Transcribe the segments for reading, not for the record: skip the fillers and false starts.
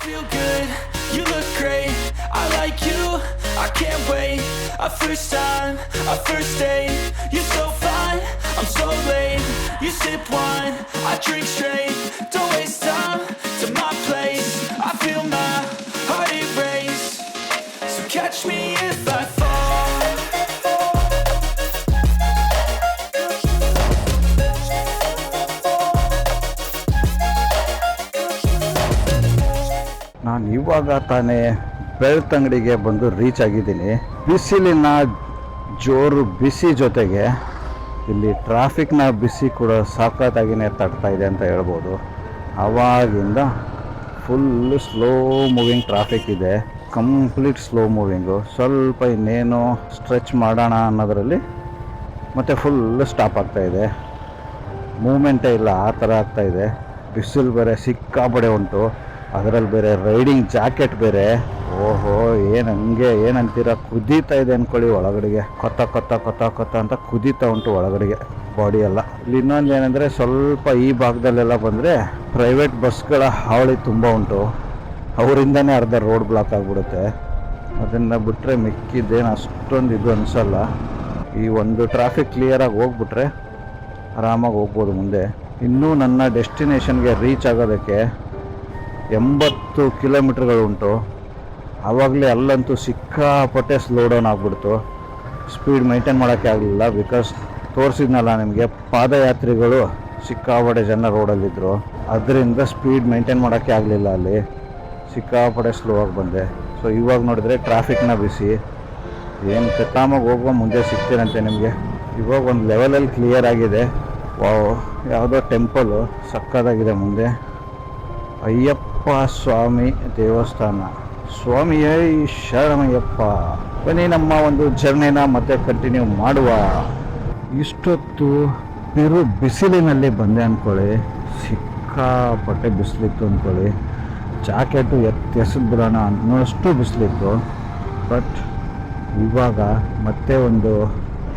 feel good, you look great, I like you, I can't wait. A first time, a first date, you're so fine, I'm so late. You sip wine, I drink straight, don't waste time to my place. I feel my heart erase, so catch me if I fall. ನಾನು ಇವಾಗ ತಾನೇ ಬೆಳ್ತಂಗಡಿಗೆ ಬಂದು reach ಆಗಿದ್ದೀನಿ. ಬಿಸಿಲಿನ ಜೋರು ಬಿಸಿ ಜೊತೆಗೆ ಇಲ್ಲಿ ಟ್ರಾಫಿಕ್ನ ಬಿಸಿ ಕೂಡ ಸಾಕತ್ತಾಗಿಯೇ ತಡ್ತಾ ಇದೆ ಅಂತ ಹೇಳ್ಬೋದು. ಆವಾಗಿಂದ ಫುಲ್ಲು ಸ್ಲೋ ಮೂವಿಂಗ್ ಟ್ರಾಫಿಕ್ ಇದೆ, ಕಂಪ್ಲೀಟ್ ಸ್ಲೋ ಮೂವಿಂಗು. ಸ್ವಲ್ಪ ಇನ್ನೇನು ಸ್ಟ್ರೆಚ್ ಮಾಡೋಣ ಅನ್ನೋದರಲ್ಲಿ ಮತ್ತು ಫುಲ್ಲು ಸ್ಟಾಪ್ ಆಗ್ತಾಯಿದೆ, ಮೂಮೆಂಟೇ ಇಲ್ಲ, ಆ ಥರ ಆಗ್ತಾಯಿದೆ. ಬಿಸಿಲು ಬೇರೆ ಸಿಕ್ಕಾಪಡೆ ಉಂಟು, ಅದರಲ್ಲಿ ಬೇರೆ ರೈಡಿಂಗ್ ಜಾಕೆಟ್ ಬೇರೆ. ಓಹೋ, ಏನು ಹಂಗೆ ಏನಂತೀರ, ಕುದೀತಾ ಇದೆ ಅಂದ್ಕೊಳ್ಳಿ ಒಳಗಡೆಗೆ. ಕೊತ್ತ ಕೊತ್ತ ಕೊತ್ತ ಕೊತ್ತ ಅಂತ ಕುದೀತಾ ಉಂಟು ಒಳಗಡೆಗೆ ಬಾಡಿ ಎಲ್ಲ. ಇಲ್ಲಿ ಇನ್ನೊಂದು ಏನಂದರೆ, ಸ್ವಲ್ಪ ಈ ಭಾಗದಲ್ಲೆಲ್ಲ ಬಂದರೆ ಪ್ರೈವೇಟ್ ಬಸ್ಗಳ ಹಾವಳಿ ತುಂಬ ಉಂಟು, ಅವರಿಂದನೇ ಅರ್ಧ ರೋಡ್ ಬ್ಲಾಕ್ ಆಗಿಬಿಡುತ್ತೆ. ಅದನ್ನು ಬಿಟ್ಟರೆ ಮಿಕ್ಕಿದ್ದೇನು ಅಷ್ಟೊಂದು ಇದು ಅನಿಸಲ್ಲ. ಈ ಒಂದು ಟ್ರಾಫಿಕ್ ಕ್ಲಿಯರಾಗಿ ಹೋಗ್ಬಿಟ್ರೆ ಆರಾಮಾಗಿ ಹೋಗ್ಬೋದು ಮುಂದೆ. ಇನ್ನೂ ನನ್ನ ಡೆಸ್ಟಿನೇಷನ್ಗೆ ರೀಚ್ ಆಗೋದಕ್ಕೆ 80 ಕಿಲೋಮೀಟ್ರ್ಗಳು ಉಂಟು. ಆವಾಗಲೇ ಅಲ್ಲಂತೂ ಸಿಕ್ಕಾಪಟ್ಟೆ ಸ್ಲೋ ಡೌನ್ ಆಗಿಬಿಡ್ತು, ಸ್ಪೀಡ್ ಮೈಂಟೈನ್ ಮಾಡೋಕ್ಕೆ ಆಗಲಿಲ್ಲ. ಬಿಕಾಸ್ ತೋರಿಸಿದ್ನಲ್ಲ ನಿಮಗೆ, ಪಾದಯಾತ್ರಿಗಳು ಸಿಕ್ಕಾಪಟ್ಟೆ ಜನ ರೋಡಲ್ಲಿದ್ದರು, ಅದರಿಂದ ಸ್ಪೀಡ್ ಮೈಂಟೈನ್ ಮಾಡೋಕ್ಕೆ ಆಗಲಿಲ್ಲ, ಅಲ್ಲಿ ಸಿಕ್ಕಾಪಟ್ಟೆ ಸ್ಲೋ ಆಗಿ ಬಂದೆ. ಸೊ ಇವಾಗ ನೋಡಿದ್ರೆ ಟ್ರಾಫಿಕ್ನ ಬಿಸಿ, ಏನು ಕತ್ತಾಮಾಗಿ ಹೋಗುವ ಮುಂದೆ ಸಿಗ್ತೀರಂತೆ ನಿಮಗೆ. ಇವಾಗ ಒಂದು ಲೆವೆಲಲ್ಲಿ ಕ್ಲಿಯರ್ ಆಗಿದೆ. ವಾವ್, ಯಾವುದೋ ಟೆಂಪಲು ಸಕ್ಕದಾಗಿದೆ ಮುಂದೆ. ಅಯ್ಯಪ್ಪ ಸ್ವಾಮಿ ದೇವಸ್ಥಾನ. ಸ್ವಾಮಿಯೇ ಶರಣಯ್ಯಪ್ಪ. ಬನ್ನಿ ನಮ್ಮ ಒಂದು ಜರ್ನಿನ ಮತ್ತೆ ಕಂಟಿನ್ಯೂ ಮಾಡುವ. ಇಷ್ಟೊತ್ತು ಬಿಸಿಲಿನಲ್ಲಿ ಬಂದೆ ಅಂದ್ಕೊಳ್ಳಿ, ಸಿಕ್ಕಾಪಟ್ಟೆ ಬಿಸಿಲಿತ್ತು ಅಂದ್ಕೊಳ್ಳಿ. ಜಾಕೆಟು ಎಸೆದ್ಬಿಡೋಣ ಅನ್ನೋಷ್ಟು ಬಿಸಿಲಿತ್ತು. ಬಟ್ ಇವಾಗ ಮತ್ತೆ ಒಂದು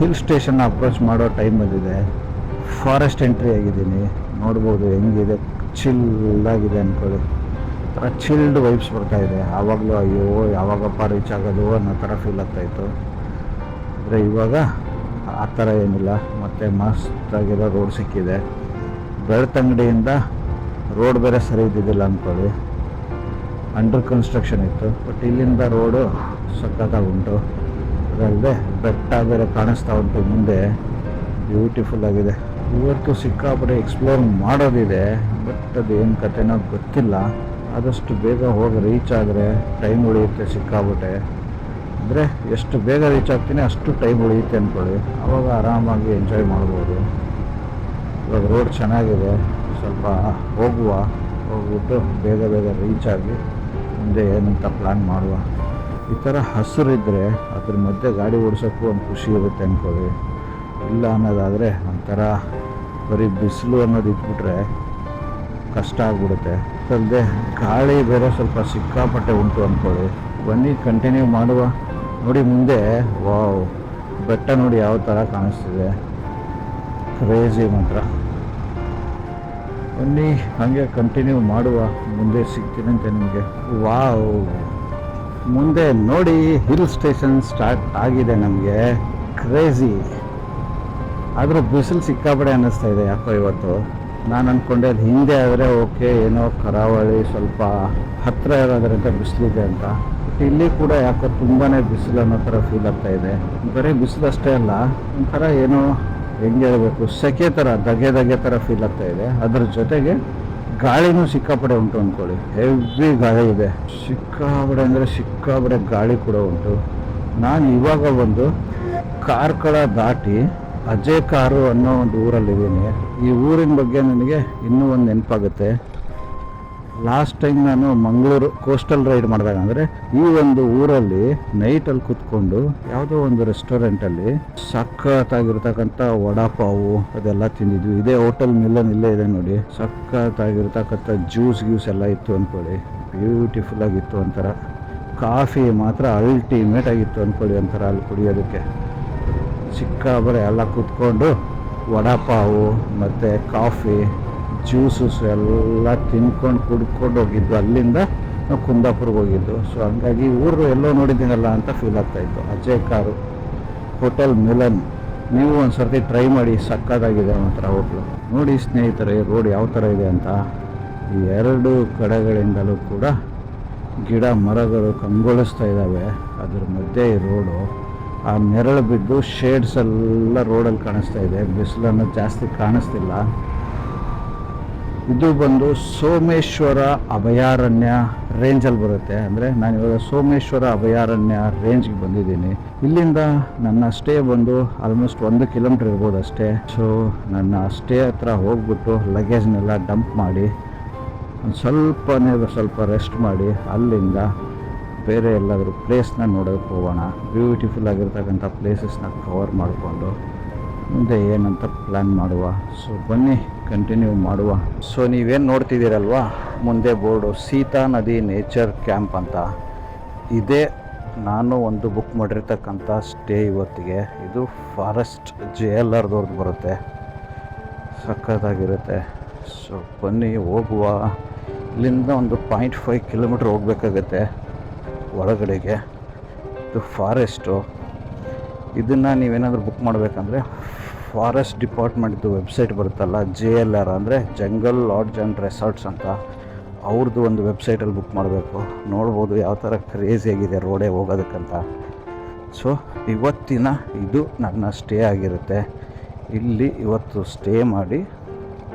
ಹಿಲ್ ಸ್ಟೇಷನ್ನ ಅಪ್ರೋಚ್ ಮಾಡೋ ಟೈಮ್ ಬಂದಿದೆ. ಫಾರೆಸ್ಟ್ ಎಂಟ್ರಿ ಆಗಿದ್ದೀನಿ, ನೋಡ್ಬೋದು ಹೆಂಗಿದೆ, ಚಿಲ್ಲಾಗಿದೆ ಅಂದ್ಕೊಳ್ಳಿ. ಥರ ಚಿಲ್ಡ್ ವೈಬ್ಸ್ ಬರ್ತಾಯಿದೆ. ಆವಾಗಲೂ ಅಯ್ಯೋ ಯಾವಾಗಪ್ಪ ರೀಚ್ ಆಗೋದು ಅನ್ನೋ ಥರ ಫೀಲ್ ಆಗ್ತಾಯಿತ್ತು. ಆದರೆ ಇವಾಗ ಆ ಥರ ಏನಿಲ್ಲ, ಮತ್ತು ಮಸ್ತಾಗಿರೋ ರೋಡ್ ಸಿಕ್ಕಿದೆ. ಬೆಳ್ತಂಗಡಿಯಿಂದ ರೋಡ್ ಬೇರೆ ಸರಿ ಇದ್ದಿದ್ದಿಲ್ಲ ಅಂದ್ಕೊಳ್ಳಿ, ಅಂಡರ್ ಕನ್ಸ್ಟ್ರಕ್ಷನ್ ಇತ್ತು. ಬಟ್ ಇಲ್ಲಿಂದ ರೋಡು ಸಖತ್ತಾಗಿ ಉಂಟು. ಅದಲ್ಲದೆ ಬೆಟ್ಟ ಬೇರೆ ಕಾಣಿಸ್ತಾ ಉಂಟು ಮುಂದೆ, ಬ್ಯೂಟಿಫುಲ್ ಆಗಿದೆ. ಇವತ್ತು ಸಿಕ್ಕಾಪಟ್ಟೆ ಎಕ್ಸ್ಪ್ಲೋರ್ ಮಾಡೋದಿದೆ, ಬಟ್ ಅದು ಏನು ಕಥೆನೋ ಗೊತ್ತಿಲ್ಲ. ಆದಷ್ಟು ಬೇಗ ಹೋಗಿ ರೀಚ್ ಆದರೆ ಟೈಮ್ ಉಳಿಯುತ್ತೆ ಸಿಕ್ಕಾಪಟ್ಟೆ. ಅಂದರೆ ಎಷ್ಟು ಬೇಗ ರೀಚ್ ಆಗ್ತೀನಿ ಅಷ್ಟು ಟೈಮ್ ಉಳಿಯುತ್ತೆ ಅಂದ್ಕೊಳ್ಳಿ, ಆವಾಗ ಆರಾಮಾಗಿ ಎಂಜಾಯ್ ಮಾಡ್ಬೋದು. ಇವಾಗ ರೋಡ್ ಚೆನ್ನಾಗಿದೆ, ಸ್ವಲ್ಪ ಹೋಗ್ಬಿಟ್ಟು ಬೇಗ ರೀಚ್ ಆಗಿ ಮುಂದೆ ಏನಂತ ಪ್ಲ್ಯಾನ್ ಮಾಡುವ. ಈ ಥರ ಹಸಿರಿದ್ದರೆ ಅದ್ರ ಮಧ್ಯೆ ಗಾಡಿ ಓಡಿಸೋಕ್ಕೂ ಒಂದು ಖುಷಿ ಇರುತ್ತೆ ಅಂದ್ಕೊಳ್ಳಿ. ಇಲ್ಲ ಅನ್ನೋದಾದರೆ ಒಂಥರ ಬರೀ ಬಿಸಿಲು ಅನ್ನೋದು ಇಟ್ಬಿಟ್ರೆ ಕಷ್ಟ ಆಗಿಬಿಡುತ್ತೆ. ಅಲ್ಲದೆ ಗಾಳಿ ಬೇರೆ ಸ್ವಲ್ಪ ಸಿಕ್ಕಾಪಟ್ಟೆ ಉಂಟು ಅಂದ್ಕೊಳ್ಳಿ. ಬನ್ನಿ ಕಂಟಿನ್ಯೂ ಮಾಡುವ. ನೋಡಿ ಮುಂದೆ, ವಾವ್, ಬೆಟ್ಟ ನೋಡಿ ಯಾವ ಥರ ಕಾಣಿಸ್ತಿದೆ, ಕ್ರೇಜಿ ಮಾತ್ರ. ಬನ್ನಿ ಹಾಗೆ ಕಂಟಿನ್ಯೂ ಮಾಡುವ, ಮುಂದೆ ಸಿಗ್ತೀನಂತೆ ನಿಮಗೆ. ವಾವ್, ಮುಂದೆ ನೋಡಿ ಹಿಲ್ ಸ್ಟೇಷನ್ ಸ್ಟಾರ್ಟ್ ಆಗಿದೆ ನಮಗೆ. ಕ್ರೇಜಿ. ಆದರೂ ಬಿಸಿಲು ಸಿಕ್ಕಾಪಡೆ ಅನ್ನಿಸ್ತಾ ಇದೆ ಯಾಕೋ ಇವತ್ತು. ನಾನು ಅಂದ್ಕೊಂಡೆ ಅದು ಹಿಂದೆ ಆದರೆ ಓಕೆ, ಏನೋ ಕರಾವಳಿ ಸ್ವಲ್ಪ ಹತ್ತಿರ ಇರೋದ್ರಿಂದ ಬಿಸಿಲಿದೆ ಅಂತ. ಬಟ್ ಇಲ್ಲಿ ಕೂಡ ಯಾಕೋ ತುಂಬಾ ಬಿಸಿಲು ಅನ್ನೋ ಥರ ಫೀಲ್ ಆಗ್ತಾ ಇದೆ. ಬರೀ ಬಿಸಿಲು ಅಷ್ಟೇ ಅಲ್ಲ, ಒಂಥರ ಏನೋ ಹೆಂಗೆ ಹೇಳಬೇಕು, ಸೆಕೆ ಥರ ಧಗೆ ಥರ ಫೀಲ್ ಆಗ್ತಾ ಇದೆ. ಅದ್ರ ಜೊತೆಗೆ ಗಾಳಿನೂ ಸಿಕ್ಕಾಪಡೆ ಉಂಟು ಅಂದ್ಕೊಳ್ಳಿ, ಹೆವಿ ಗಾಳಿ ಇದೆ. ಸಿಕ್ಕಾಪಡೆ ಗಾಳಿ ಕೂಡ ಉಂಟು. ನಾನು ಇವಾಗ ಒಂದು ಕಾರ್ಕಳ ದಾಟಿ ಅಜಯ್ ಕಾರು ಅನ್ನೋ ಒಂದು ಊರಲ್ಲಿದ್ದೀನಿ. ಈ ಊರಿನ ಬಗ್ಗೆ ನನಗೆ ಇನ್ನೂ ಒಂದು ನೆನಪಾಗುತ್ತೆ. ಲಾಸ್ಟ್ ಟೈಮ್ ನಾನು ಮಂಗಳೂರು ಕೋಸ್ಟಲ್ ರೈಡ್ ಮಾಡಿದಾಗ, ಅಂದರೆ ಈ ಒಂದು ಊರಲ್ಲಿ ನೈಟಲ್ಲಿ ಕೂತ್ಕೊಂಡು ಯಾವುದೋ ಒಂದು ರೆಸ್ಟೋರೆಂಟಲ್ಲಿ ಸಖತ್ತಾಗಿರ್ತಕ್ಕಂಥ ವಡಾಪಾವು ಅದೆಲ್ಲ ತಿಂದಿದ್ವಿ. ಇದೇ ಹೋಟೆಲ್ ಮಿಲ್ಲನ್ ಇಲ್ಲೇ ಇದೆ ನೋಡಿ. ಸಖತ್ತಾಗಿರ್ತಕ್ಕಂಥ ಜ್ಯೂಸ್ ಎಲ್ಲ ಇತ್ತು ಅಂದ್ಕೊಳ್ಳಿ, ಬ್ಯೂಟಿಫುಲ್ ಆಗಿತ್ತು. ಒಂಥರ ಕಾಫಿ ಮಾತ್ರ ಅಲ್ಟಿಮೇಟ್ ಆಗಿತ್ತು ಅಂದ್ಕೊಳ್ಳಿ, ಒಂಥರ ಅಲ್ಲಿ ಕುಡಿಯೋದಕ್ಕೆ. ಸಿಕ್ಕಾಬರೆ ಎಲ್ಲ ಕೂತ್ಕೊಂಡು ವಡಾಪಾವು ಮತ್ತು ಕಾಫಿ ಜ್ಯೂಸಸ್ ಎಲ್ಲ ತಿನ್ಕೊಂಡು ಕುಡ್ಕೊಂಡು ಹೋಗಿದ್ದು. ಅಲ್ಲಿಂದ ನಾವು ಕುಂದಾಪುರ್ಗೆ ಹೋಗಿದ್ದು. ಸೊ ಹಂಗಾಗಿ ಊರು ಎಲ್ಲೋ ನೋಡಿದ್ದೀನಲ್ಲ ಅಂತ ಫೀಲ್ ಆಗ್ತಾಯಿತ್ತು. ಅಜಯ್ ಕಾರು, ಹೋಟೆಲ್ ಮಿಲನ್, ನೀವು ಒಂದು ಸರ್ತಿ ಟ್ರೈ ಮಾಡಿ, ಸಕ್ಕತ್ತಾಗಿದೆ ಒಂಥರ ಹೋಟ್ಲು. ನೋಡಿ ಸ್ನೇಹಿತರೆ ರೋಡ್ ಯಾವ ಥರ ಇದೆ ಅಂತ. ಈ ಎರಡು ಕಡೆಗಳಿಂದಲೂ ಕೂಡ ಗಿಡ ಮರಗಳು ಕಂಗೊಳಿಸ್ತಾ ಇದ್ದಾವೆ. ಅದ್ರ ಮಧ್ಯೆ ಈ ರೋಡು, ಆ ನೆರಳು ಬಿದ್ದು ಶೇಡ್ಸ್ ಎಲ್ಲ ರೋಡಲ್ಲಿ ಕಾಣಿಸ್ತಾ ಇದೆ. ಬಿಸಿಲನ್ನು ಜಾಸ್ತಿ ಕಾಣಿಸ್ತಿಲ್ಲ. ಇದು ಬಂದು ಸೋಮೇಶ್ವರ ಅಭಯಾರಣ್ಯ ರೇಂಜಲ್ಲಿ ಬರುತ್ತೆ. ಅಂದರೆ ನಾನಿವಾಗ ಸೋಮೇಶ್ವರ ಅಭಯಾರಣ್ಯ ರೇಂಜ್ಗೆ ಬಂದಿದ್ದೀನಿ. ಇಲ್ಲಿಂದ ನನ್ನ ಸ್ಟೇ ಬಂದು ಆಲ್ಮೋಸ್ಟ್ 1 ಕಿಲೋಮೀಟ್ರ್ ಇರ್ಬೋದು ಅಷ್ಟೇ. ಸೊ ನನ್ನ ಸ್ಟೇ ಹತ್ರ ಹೋಗ್ಬಿಟ್ಟು ಲಗೇಜ್ನೆಲ್ಲ ಡಂಪ್ ಮಾಡಿ ಒಂದು ಸ್ವಲ್ಪ ರೆಸ್ಟ್ ಮಾಡಿ ಅಲ್ಲಿಂದ ಬೇರೆ ಎಲ್ಲಾದರೂ ಪ್ಲೇಸ್ನ ನೋಡೋಕ್ಕೆ ಹೋಗೋಣ. ಬ್ಯೂಟಿಫುಲ್ ಆಗಿರ್ತಕ್ಕಂಥ ಪ್ಲೇಸಸ್ನ ಕವರ್ ಮಾಡಿಕೊಂಡು ಮುಂದೆ ಏನಂತ ಪ್ಲ್ಯಾನ್ ಮಾಡುವ. ಸೊ ಬನ್ನಿ ಕಂಟಿನ್ಯೂ ಮಾಡುವ. ಸೊ ನೀವೇನು ನೋಡ್ತಿದ್ದೀರಲ್ವಾ ಮುಂದೆ ಬೋರ್ಡು, ಸೀತಾ ನದಿ ನೇಚರ್ ಕ್ಯಾಂಪ್ ಅಂತ. ಇದೇ ನಾನು ಒಂದು ಬುಕ್ ಮಾಡಿರ್ತಕ್ಕಂಥ ಸ್ಟೇ ಇವತ್ತಿಗೆ. ಇದು ಫಾರೆಸ್ಟ್ JLRದವ್ರದ್ದು ಬರುತ್ತೆ, ಸಖತ್ತಾಗಿರುತ್ತೆ. ಸೊ ಬನ್ನಿ ಹೋಗುವ. ಇಲ್ಲಿಂದ ಒಂದು 0.5 ಕಿಲೋಮೀಟ್ರ್ ಹೋಗಬೇಕಾಗತ್ತೆ ಒಳಗಡೆಗೆ. ಇದು ಫಾರೆಸ್ಟು. ಇದನ್ನು ನೀವೇನಾದರೂ ಬುಕ್ ಮಾಡಬೇಕಂದ್ರೆ ಫಾರೆಸ್ಟ್ ಡಿಪಾರ್ಟ್ಮೆಂಟ್ದು ವೆಬ್ಸೈಟ್ ಬರುತ್ತಲ್ಲ, JLR ಅಂದರೆ ಜಂಗಲ್ ಲಾಡ್ಜ್ ಆ್ಯಂಡ್ ರೆಸಾರ್ಟ್ಸ್ ಅಂತ, ಅವ್ರದ್ದು ಒಂದು ವೆಬ್ಸೈಟಲ್ಲಿ ಬುಕ್ ಮಾಡಬೇಕು. ನೋಡ್ಬೋದು ಯಾವ ಥರ ಕ್ರೇಜಿಯಾಗಿದೆ ರೋಡೇ ಹೋಗೋದಕ್ಕಂತ. ಸೊ ಇವತ್ತಿನ ಇದು ನನ್ನ ಸ್ಟೇ ಆಗಿರುತ್ತೆ. ಇಲ್ಲಿ ಇವತ್ತು ಸ್ಟೇ ಮಾಡಿ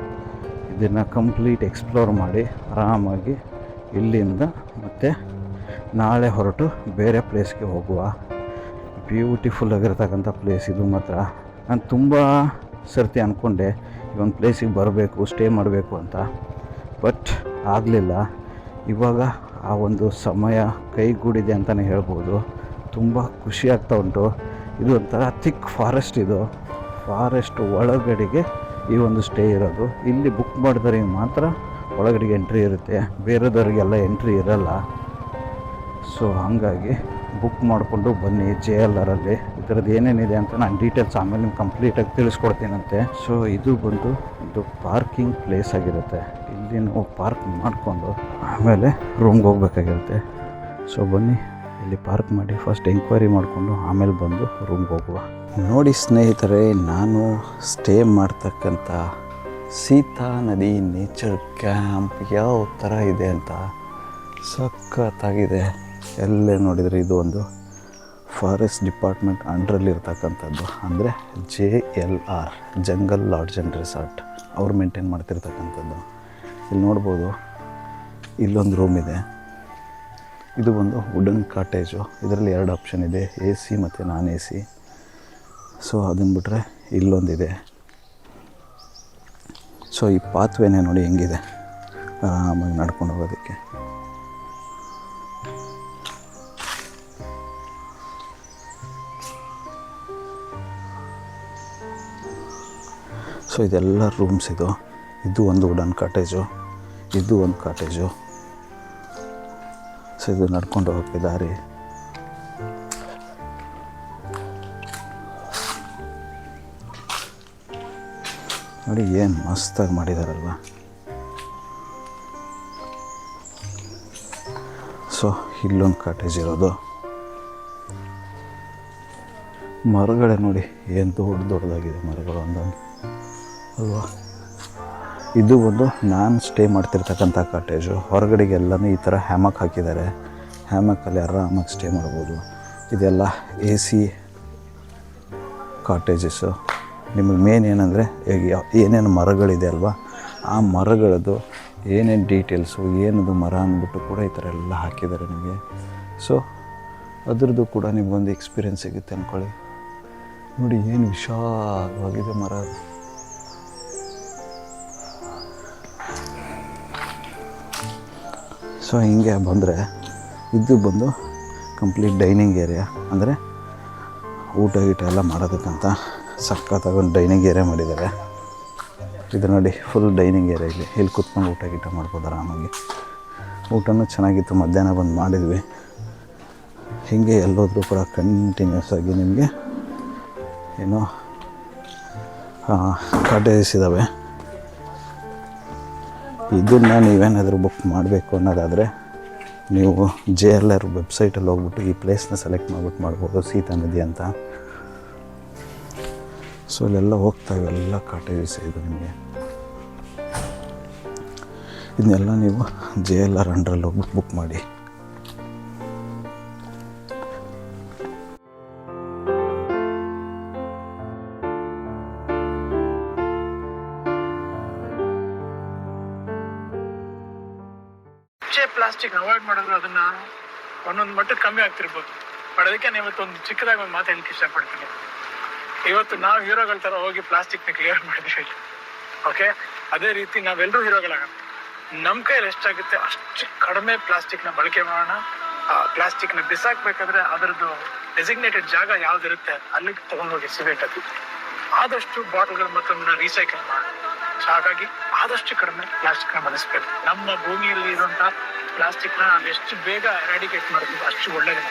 ಇದನ್ನು ಕಂಪ್ಲೀಟ್ ಎಕ್ಸ್ಪ್ಲೋರ್ ಮಾಡಿ ಆರಾಮಾಗಿ ಇಲ್ಲಿಂದ ಮತ್ತೆ ನಾಳೆ ಹೊರಟು ಬೇರೆ ಪ್ಲೇಸ್ಗೆ ಹೋಗುವ. ಬ್ಯೂಟಿಫುಲ್ ಆಗಿರ್ತಕ್ಕಂಥ ಪ್ಲೇಸ್ ಇದು ಮಾತ್ರ. ನಾನು ತುಂಬ ಸರ್ತಿ ಅಂದ್ಕೊಂಡೆ ಈ ಒಂದು ಪ್ಲೇಸಿಗೆ ಬರಬೇಕು, ಸ್ಟೇ ಮಾಡಬೇಕು ಅಂತ, ಬಟ್ ಆಗಲಿಲ್ಲ. ಇವಾಗ ಆ ಒಂದು ಸಮಯ ಕೈಗೂಡಿದೆ ಅಂತಲೇ ಹೇಳ್ಬೋದು. ತುಂಬ ಖುಷಿ ಆಗ್ತಾ ಉಂಟು. ಇದು ಒಂಥರ ಥಿಕ್ ಫಾರೆಸ್ಟ್. ಇದು ಫಾರೆಸ್ಟ್ ಒಳಗಡೆಗೆ ಈ ಒಂದು ಸ್ಟೇ ಇರೋದು. ಇಲ್ಲಿ ಬುಕ್ ಮಾಡಿದವರಿಗೆ ಮಾತ್ರ ಒಳಗಡೆಗೆ ಎಂಟ್ರಿ ಇರುತ್ತೆ, ಬೇರೆದವರಿಗೆಲ್ಲ ಎಂಟ್ರಿ ಇರಲ್ಲ. ಸೊ ಹಾಗಾಗಿ ಬುಕ್ ಮಾಡಿಕೊಂಡು ಬನ್ನಿ JLRಲ್ಲಿ. ಇದರದ್ದು ಏನೇನಿದೆ ಅಂತ ನಾನು ಡೀಟೇಲ್ಸ್ ಆಮೇಲೆ ನಿಮ್ಗೆ ಕಂಪ್ಲೀಟಾಗಿ ತಿಳಿಸ್ಕೊಡ್ತೀನಂತೆ. ಸೊ ಇದು ಬಂದು ಇದು ಪಾರ್ಕಿಂಗ್ ಪ್ಲೇಸ್ ಆಗಿರುತ್ತೆ. ಇಲ್ಲಿ ನಾವು ಪಾರ್ಕ್ ಮಾಡಿಕೊಂಡು ಆಮೇಲೆ ರೂಮ್ಗೆ ಹೋಗ್ಬೇಕಾಗಿರುತ್ತೆ. ಸೊ ಬನ್ನಿ ಇಲ್ಲಿ ಪಾರ್ಕ್ ಮಾಡಿ ಫಸ್ಟ್ ಎಂಕ್ವೈರಿ ಮಾಡಿಕೊಂಡು ಆಮೇಲೆ ಬಂದು ರೂಮ್ಗೆ ಹೋಗುವ. ನೋಡಿ ಸ್ನೇಹಿತರೆ, ನಾನು ಸ್ಟೇ ಮಾಡ್ತಕ್ಕಂಥ ಸೀತಾ ನದಿ ನೇಚರ್ ಕ್ಯಾಂಪ್ ಯಾವ ಥರ ಇದೆ ಅಂತ. ಸಖತ್ತಾಗಿದೆ. ಎಲ್ಲೇ ನೋಡಿದರೆ ಇದು ಒಂದು ಫಾರೆಸ್ಟ್ ಡಿಪಾರ್ಟ್ಮೆಂಟ್ ಅಂಡ್ರಲ್ಲಿರ್ತಕ್ಕಂಥದ್ದು. ಅಂದರೆ JLR jungle lodge and resort ಅವ್ರು ಮೇಂಟೈನ್ ಮಾಡ್ತಿರ್ತಕ್ಕಂಥದ್ದು. ಇಲ್ಲಿ ನೋಡ್ಬೋದು ಇಲ್ಲೊಂದು ರೂಮ್ ಇದೆ. ಇದು ಒಂದು ವುಡನ್ ಕಾಟೇಜು. ಇದರಲ್ಲಿ 2 ಆಪ್ಷನ್ ಇದೆ, AC ಮತ್ತು ನಾನ್ AC. ಸೊ ಅದನ್ನು ಬಿಟ್ಟರೆ ಇಲ್ಲೊಂದಿದೆ. ಸೊ ಈ ಪಾತ್ವೇನೇ ನೋಡಿ ಹೆಂಗಿದೆ, ಆರಾಮಾಗಿ ನಡ್ಕೊಂಡು ಹೋಗೋದಕ್ಕೆ. ಸೊ ಇದೆಲ್ಲ ರೂಮ್ಸ್. ಇದು ಒಂದು ವುಡನ್ ಕಾಟೇಜು, ಇದು ಒಂದು ಕಾಟೇಜು. ಸೊ ಇದು ನಡ್ಕೊಂಡು ಹೋಗೋಕ್ಕೆ ದಾರಿ. ನೋಡಿ ಏನು ಮಸ್ತಾಗಿ ಮಾಡಿದಾರಲ್ವ. ಸೊ ಇಲ್ಲೊಂದು ಕಾಟೇಜ್ ಇರೋದು. ಮರಗಳೇ ನೋಡಿ ಏನು ದೊಡ್ಡದಾಗಿದೆ ಮರಗಳು ಒಂದೊಂದು ಅಲ್ವಾ. ಇದು ಒಂದು ನಾನು ಸ್ಟೇ ಮಾಡ್ತಿರ್ತಕ್ಕಂಥ ಕಾಟೇಜು. ಹೊರಗಡೆಗೆಲ್ಲನೂ ಈ ಥರ ಹ್ಯಾಮಕ್ ಹಾಕಿದ್ದಾರೆ. ಹ್ಯಾಮಕ್ಕಲ್ಲಿ ಆರಾಮಾಗಿ ಸ್ಟೇ ಮಾಡ್ಬೋದು. ಇದೆಲ್ಲ AC ಕಾಟೇಜಸ್ಸು. ನಿಮಗೆ ಮೇನ್ ಏನಂದರೆ ಈಗ ಏನೇನು ಮರಗಳಿದೆ ಅಲ್ವಾ, ಆ ಮರಗಳದ್ದು ಏನೇನು ಡೀಟೇಲ್ಸು, ಏನದು ಮರ ಅಂದ್ಬಿಟ್ಟು ಕೂಡ ಈ ಥರ ಎಲ್ಲ ಹಾಕಿದ್ದಾರೆ ನಿಮಗೆ. ಸೊ ಅದ್ರದ್ದು ಕೂಡ ನಿಮಗೊಂದು ಎಕ್ಸ್ಪೀರಿಯೆನ್ಸ್ ಸಿಗುತ್ತೆ ಅಂದ್ಕೊಳ್ಳಿ. ನೋಡಿ ಏನು ವಿಶಾಲವಾಗಿದೆ ಮರ. ಸೊ ಹಿಂಗೆ ಬಂದರೆ ಇದು ಬಂದು ಕಂಪ್ಲೀಟ್ ಡೈನಿಂಗ್ ಏರಿಯಾ. ಅಂದರೆ ಊಟ ಗೀಟ ಎಲ್ಲ ಮಾಡೋದಕ್ಕಂತ ಸಖತ್ತಾಗಿ ಒಂದು ಡೈನಿಂಗ್ ಏರಿಯಾ ಮಾಡಿದ್ದಾರೆ. ಇದು ನೋಡಿ ಫುಲ್ ಡೈನಿಂಗ್ ಏರಿಯಾ. ಇಲ್ಲಿ ಕೂತ್ಕೊಂಡು ಊಟ ಗೀಟ ಮಾಡ್ಬೋದು ಆರಾಮಾಗಿ. ಊಟನೂ ಚೆನ್ನಾಗಿತ್ತು, ಮಧ್ಯಾಹ್ನ ಬಂದು ಮಾಡಿದ್ವಿ. ಹೀಗೆ ಎಲ್ಲೋದ್ರೂ ಕೂಡ ಕಂಟಿನ್ಯೂಸ್ ಆಗಿ ನಿಮಗೆ ಏನೋ ಕಾಟೇಜಸ್ ಇದ್ದಾವೆ. ಇದನ್ನು ನೀವೇನಾದರೂ ಬುಕ್ ಮಾಡಬೇಕು ಅನ್ನೋದಾದರೆ ನೀವು JLR ವೆಬ್ಸೈಟಲ್ಲಿ ಹೋಗ್ಬಿಟ್ಟು ಈ ಪ್ಲೇಸ್ನ ಸೆಲೆಕ್ಟ್ ಮಾಡಿಬಿಟ್ಟು ಮಾಡ್ಬೋದು, ಸೀತಾ ನದಿ ಅಂತ. ಸೊ ಇಲ್ಲೆಲ್ಲ ಹೋಗ್ತಾ ಇವೆಲ್ಲ ಕಾಟೇಜಸ್ ಇದು ನಿಮಗೆ. ಇದನ್ನೆಲ್ಲ ನೀವು JLR ಅಂಡ್ರಲ್ಲಿ ಹೋಗ್ಬಿಟ್ಟು ಬುಕ್ ಮಾಡಿ. ಪ್ಲಾಸ್ಟಿಕ್ ಅವಾಯ್ಡ್ ಮಾಡಿದ್ರು ಅದನ್ನ ಒಂದೊಂದು ಮಟ್ಟಕ್ಕೆ ಕಮ್ಮಿ ಆಗ್ತಿರ್ಬೋದು. ಬಟ್ ಅದಕ್ಕೆ ನಾನು ಇವತ್ತೊಂದು ಚಿಕ್ಕದಾಗಿ ಒಂದು ಮಾತು ಹೇಳಕ್ಕೆ ಇಷ್ಟಪಡ್ತೀನಿ. ಇವತ್ತು ನಾವು ಹೀರೋಗಳ ಥರ ಹೋಗಿ ಪ್ಲಾಸ್ಟಿಕ್ನ ಕ್ಲಿಯರ್ ಮಾಡಿದ್ವಿ, ಓಕೆ? ಅದೇ ರೀತಿ ನಾವೆಲ್ಲರೂ ಹೀರೋಗಳಾಗೋಣ. ನಮ್ಮ ಕೈಯಲ್ಲಿ ಎಷ್ಟಾಗುತ್ತೆ ಅಷ್ಟು ಕಡಿಮೆ ಪ್ಲಾಸ್ಟಿಕ್ನ ಬಳಕೆ ಮಾಡೋಣ. ಪ್ಲಾಸ್ಟಿಕ್ನ ಬಿಸಾಕ್ಬೇಕಾದ್ರೆ ಅದರದ್ದು ಡೆಸಿಗ್ನೇಟೆಡ್ ಜಾಗ ಯಾವ್ದಿರುತ್ತೆ ಅಲ್ಲಿಗೆ ತಗೊಂಡೋಗಿ ಸಿಗಬೇಕು. ಆದಷ್ಟು ಬಾಟಲ್ಗಳು ಮತ್ತೊಂದನ್ನ ರೀಸೈಕಲ್ ಮಾಡೋಣ. ಸೊ ಹಾಗಾಗಿ ಆದಷ್ಟು ಕಡಿಮೆ ಪ್ಲಾಸ್ಟಿಕ್ನ ಬಳಸಬೇಕು. ನಮ್ಮ ಭೂಮಿಯಲ್ಲಿ ಇರುವಂತಹ ಪ್ಲಾಸ್ಟಿಕ್ನ ಎಷ್ಟು ಬೇಗ ಎರಾಡಿಕೇಟ್ ಮಾಡ್ತೀವಿ ಅಷ್ಟು ಒಳ್ಳೆಯದು.